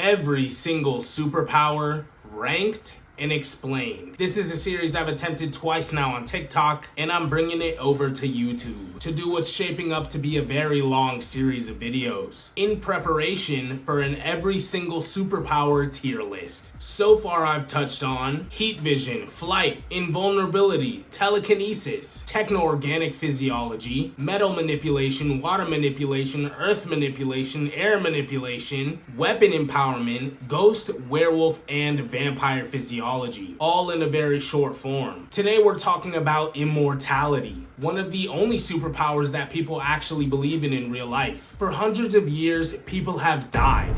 every single superpower, ranked and explained. This is a series I've attempted twice now on TikTok, and I'm bringing it over to YouTube to do what's shaping up to be a very long series of videos in preparation for an every single superpower tier list. So far I've touched on heat vision, flight, invulnerability, telekinesis, techno-organic physiology, metal manipulation, water manipulation, earth manipulation, air manipulation, weapon empowerment, ghost, werewolf, and vampire physiology, all in a very short form. Today we're talking about immortality, one of the only superpowers that people actually believe in real life. For hundreds of years, people have died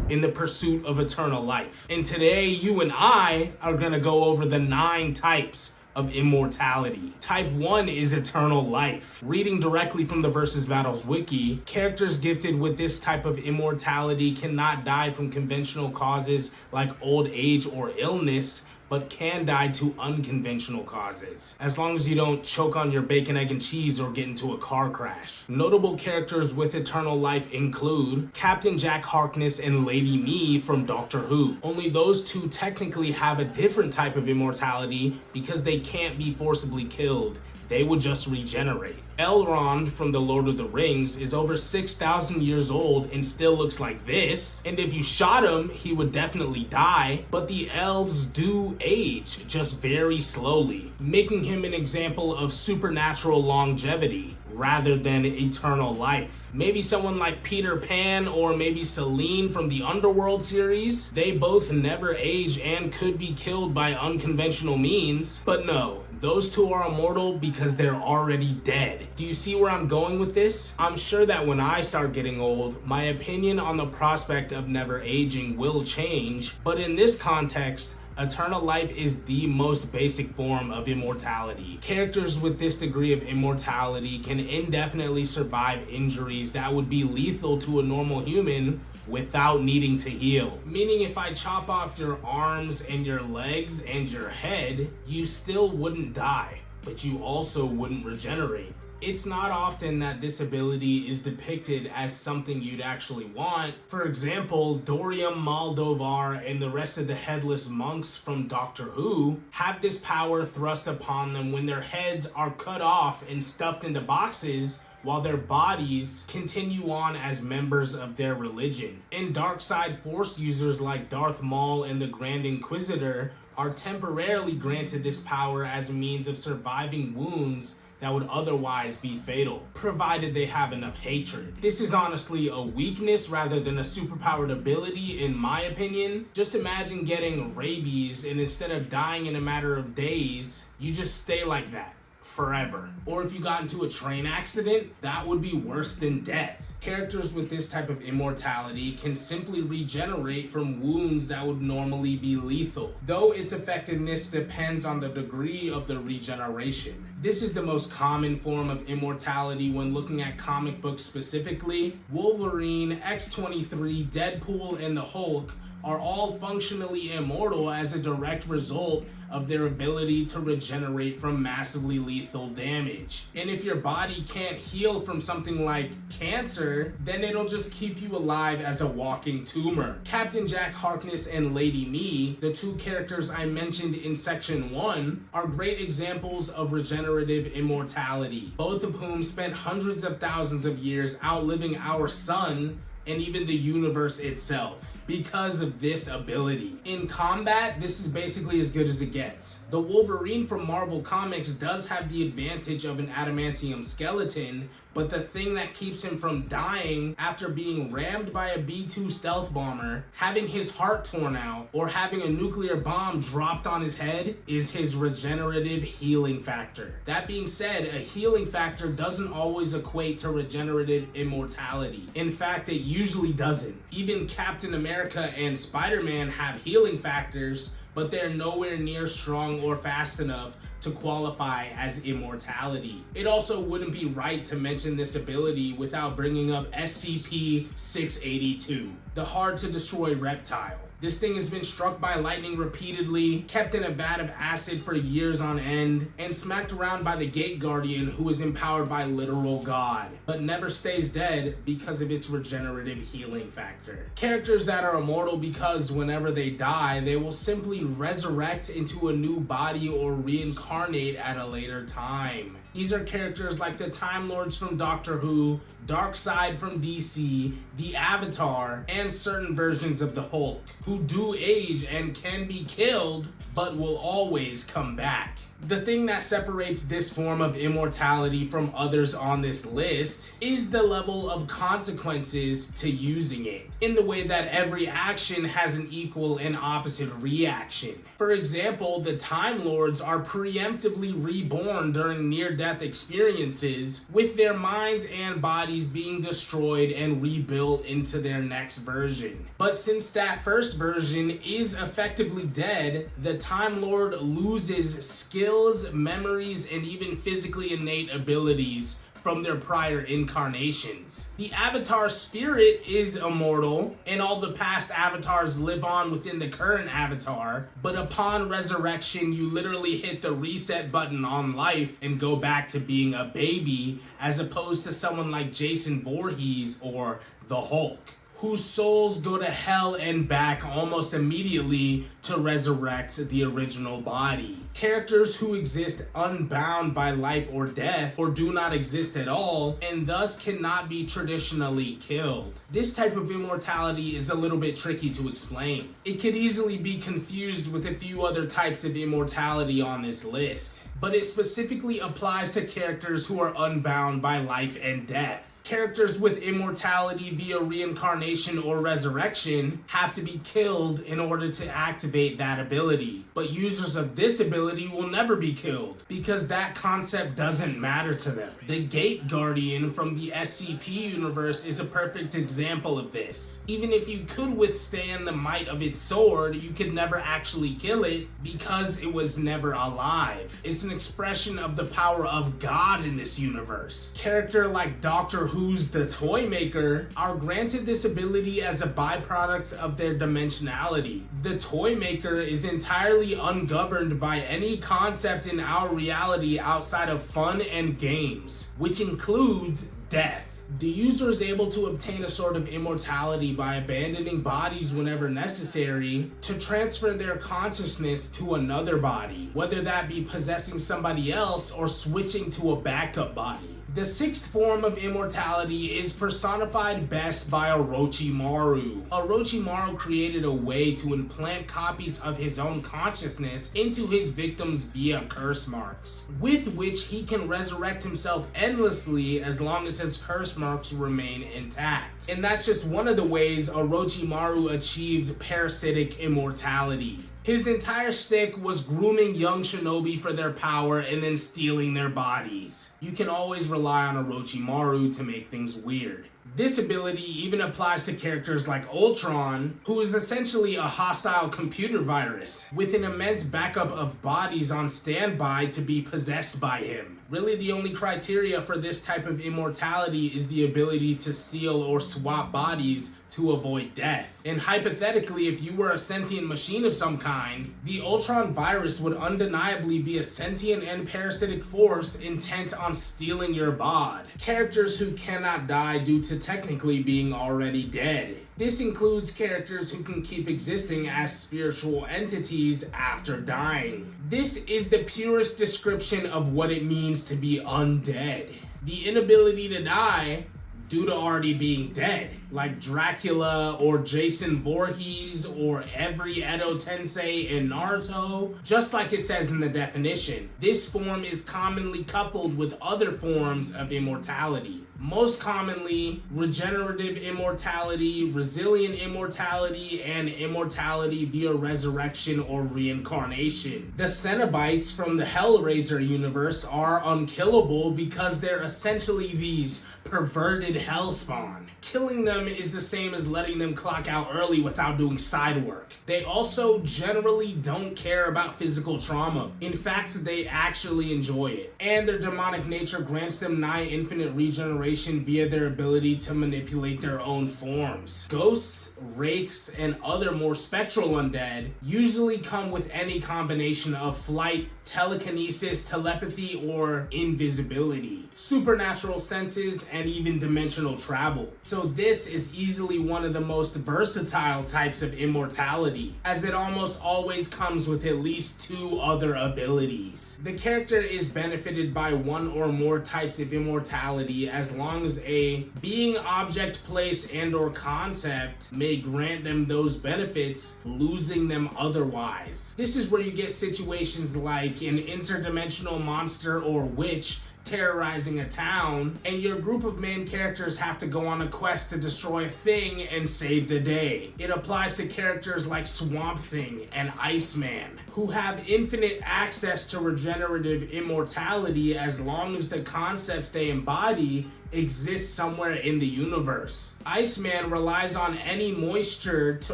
in the pursuit of eternal life. And today, you and I are gonna go over the 9 types of immortality. Type 1 is eternal life. Reading directly from the Versus Battles wiki, characters gifted with this type of immortality cannot die from conventional causes like old age or illness, but can die to unconventional causes, as long as you don't choke on your bacon, egg, and cheese or get into a car crash. Notable characters with eternal life include Captain Jack Harkness and Lady Me from Doctor Who. Only those two technically have a different type of immortality because they can't be forcibly killed. They would just regenerate. Elrond from The Lord of the Rings is over 6,000 years old and still looks like this. And if you shot him, he would definitely die. But the elves do age, just very slowly, making him an example of supernatural longevity rather than eternal life. Maybe someone like Peter Pan or maybe Selene from the Underworld series. They both never age and could be killed by unconventional means. But no, those two are immortal because they're already dead. Do you see where I'm going with this? I'm sure that when I start getting old, my opinion on the prospect of never aging will change, but in this context, eternal life is the most basic form of immortality. Characters with this degree of immortality can indefinitely survive injuries that would be lethal to a normal human without needing to heal. Meaning if I chop off your arms and your legs and your head, you still wouldn't die, but you also wouldn't regenerate. It's not often that this ability is depicted as something you'd actually want. For example, Dorium Moldovar and the rest of the headless monks from Doctor Who have this power thrust upon them when their heads are cut off and stuffed into boxes, while their bodies continue on as members of their religion. And dark side force users like Darth Maul and the Grand Inquisitor are temporarily granted this power as a means of surviving wounds that would otherwise be fatal, provided they have enough hatred. This is honestly a weakness rather than a superpowered ability, in my opinion. Just imagine getting rabies and instead of dying in a matter of days, you just stay like that forever. Or if you got into a train accident, that would be worse than death. Characters with this type of immortality can simply regenerate from wounds that would normally be lethal, though its effectiveness depends on the degree of the regeneration. This is the most common form of immortality when looking at comic books specifically. Wolverine, X-23, Deadpool, and the Hulk are all functionally immortal as a direct result of their ability to regenerate from massively lethal damage. And if your body can't heal from something like cancer, then it'll just keep you alive as a walking tumor. Captain Jack Harkness and Lady Me, the two characters I mentioned in section 1, are great examples of regenerative immortality, both of whom spent hundreds of thousands of years outliving our sun and even the universe itself because of this ability. In combat, this is basically as good as it gets. The Wolverine from Marvel Comics does have the advantage of an adamantium skeleton, but the thing that keeps him from dying after being rammed by a B-2 stealth bomber, having his heart torn out, or having a nuclear bomb dropped on his head is his regenerative healing factor. That being said, a healing factor doesn't always equate to regenerative immortality. In fact, it usually doesn't. Even Captain America and Spider-Man have healing factors, but they're nowhere near strong or fast enough to qualify as immortality. It also wouldn't be right to mention this ability without bringing up SCP-682. the hard-to-destroy reptile. This thing has been struck by lightning repeatedly, kept in a vat of acid for years on end, and smacked around by the Gate Guardian, who is empowered by literal God, but never stays dead because of its regenerative healing factor. Characters that are immortal because whenever they die, they will simply resurrect into a new body or reincarnate at a later time. These are characters like the Time Lords from Doctor Who, Darkseid from DC, the Avatar, and certain versions of the Hulk, who do age and can be killed, but will always come back. The thing that separates this form of immortality from others on this list is the level of consequences to using it, in the way that every action has an equal and opposite reaction. For example, the Time Lords are preemptively reborn during near-death experiences, with their minds and bodies being destroyed and rebuilt into their next version. But since that first version is effectively dead, the Time Lord loses skills, memories, and even physically innate abilities from their prior incarnations. The Avatar spirit is immortal, and all the past avatars live on within the current avatar, but upon resurrection, you literally hit the reset button on life and go back to being a baby, as opposed to someone like Jason Voorhees or the Hulk, whose souls go to hell and back almost immediately to resurrect the original body. Characters who exist unbound by life or death, or do not exist at all, and thus cannot be traditionally killed. This type of immortality is a little bit tricky to explain. It could easily be confused with a few other types of immortality on this list, but it specifically applies to characters who are unbound by life and death. Characters with immortality via reincarnation or resurrection have to be killed in order to activate that ability. But users of this ability will never be killed because that concept doesn't matter to them. The Gate Guardian from the SCP universe is a perfect example of this. Even if you could withstand the might of its sword, you could never actually kill it because it was never alive. It's an expression of the power of God in this universe. Character like Doctor Who's the Toymaker are granted this ability as a byproduct of their dimensionality. The Toymaker is entirely ungoverned by any concept in our reality outside of fun and games, which includes death. The user is able to obtain a sort of immortality by abandoning bodies whenever necessary to transfer their consciousness to another body, whether that be possessing somebody else or switching to a backup body. The sixth form of immortality is personified best by Orochimaru. Orochimaru created a way to implant copies of his own consciousness into his victims via curse marks, with which he can resurrect himself endlessly as long as his curse marks remain intact. And that's just one of the ways Orochimaru achieved parasitic immortality. His entire shtick was grooming young shinobi for their power and then stealing their bodies. You can always rely on Orochimaru to make things weird. This ability even applies to characters like Ultron, who is essentially a hostile computer virus, with an immense backup of bodies on standby to be possessed by him. Really, the only criteria for this type of immortality is the ability to steal or swap bodies to avoid death. And hypothetically, if you were a sentient machine of some kind, the Ultron virus would undeniably be a sentient and parasitic force intent on stealing your bod. Characters who cannot die due to technically being already dead. This includes characters who can keep existing as spiritual entities after dying. This is the purest description of what it means to be undead. The inability to die due to already being dead, like Dracula or Jason Voorhees or every Edo Tensei in Naruto, just like it says in the definition. This form is commonly coupled with other forms of immortality. Most commonly, regenerative immortality, resilient immortality, and immortality via resurrection or reincarnation. The Cenobites from the Hellraiser universe are unkillable because they're essentially these perverted hellspawn. Killing them is the same as letting them clock out early without doing side work. They also generally don't care about physical trauma. In fact, they actually enjoy it. And their demonic nature grants them nigh infinite regeneration via their ability to manipulate their own forms. Ghosts, wraiths, and other more spectral undead usually come with any combination of flight, telekinesis, telepathy, or invisibility, supernatural senses, and even dimensional travel. So this is easily one of the most versatile types of immortality, as it almost always comes with at least 2 other abilities. The character is benefited by 1 or more types of immortality as long as a being, object, place, and or concept may grant them those benefits, losing them otherwise. This is where you get situations like an interdimensional monster or witch terrorizing a town, and your group of main characters have to go on a quest to destroy a thing and save the day. It applies to characters like Swamp Thing and Iceman, who have infinite access to regenerative immortality as long as the concepts they embody exist somewhere in the universe. Iceman relies on any moisture to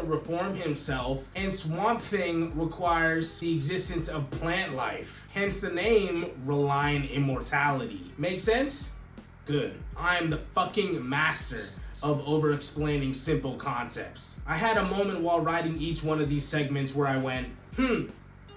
reform himself, and Swamp Thing requires the existence of plant life, hence the name Reliant Immortality. Make sense? Good. I am the fucking master of over-explaining simple concepts. I had a moment while writing each one of these segments where I went,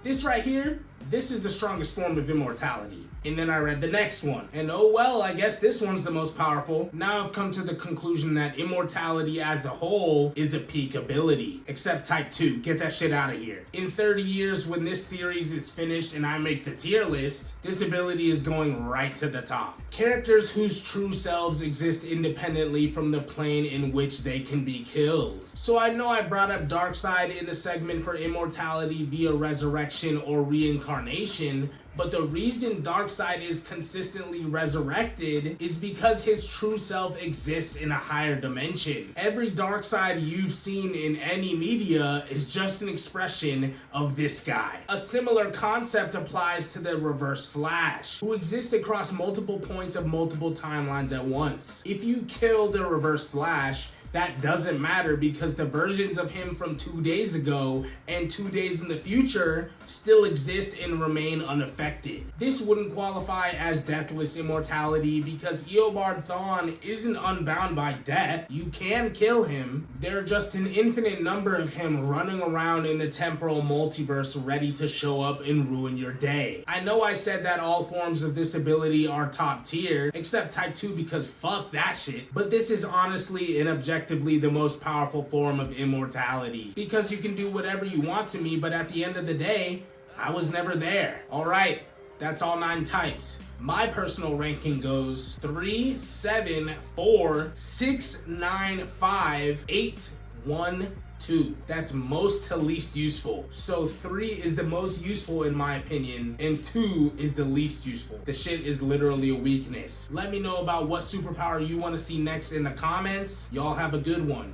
this right here, this is the strongest form of immortality. And then I read the next one, and oh well, I guess this one's the most powerful. Now I've come to the conclusion that immortality as a whole is a peak ability, except type 2. Get that shit out of here. In 30 years, when this series is finished and I make the tier list, this ability is going right to the top. Characters whose true selves exist independently from the plane in which they can be killed. So I know I brought up Darkseid in the segment for immortality via resurrection or reincarnation, but the reason Darkseid is consistently resurrected is because his true self exists in a higher dimension. Every Darkseid you've seen in any media is just an expression of this guy. A similar concept applies to the Reverse Flash, who exists across multiple points of multiple timelines at once. If you kill the Reverse Flash, that doesn't matter because the versions of him from 2 days ago and 2 days in the future still exist and remain unaffected. This wouldn't qualify as deathless immortality because Eobard Thawne isn't unbound by death. You can kill him. There are just an infinite number of him running around in the temporal multiverse ready to show up and ruin your day. I know I said that all forms of this ability are top tier, except type 2 because fuck that shit, but this is honestly an objectively the most powerful form of immortality because you can do whatever you want to me, but at the end of the day, I was never there. Alright, that's all 9 types. My personal ranking goes 3, 7, 4, 6, 9, 5, 8, 1, 2. That's most to least useful. So 3 is the most useful in my opinion, and 2 is the least useful. The shit is literally a weakness. Let me know about what superpower you want to see next in the comments. Y'all have a good one.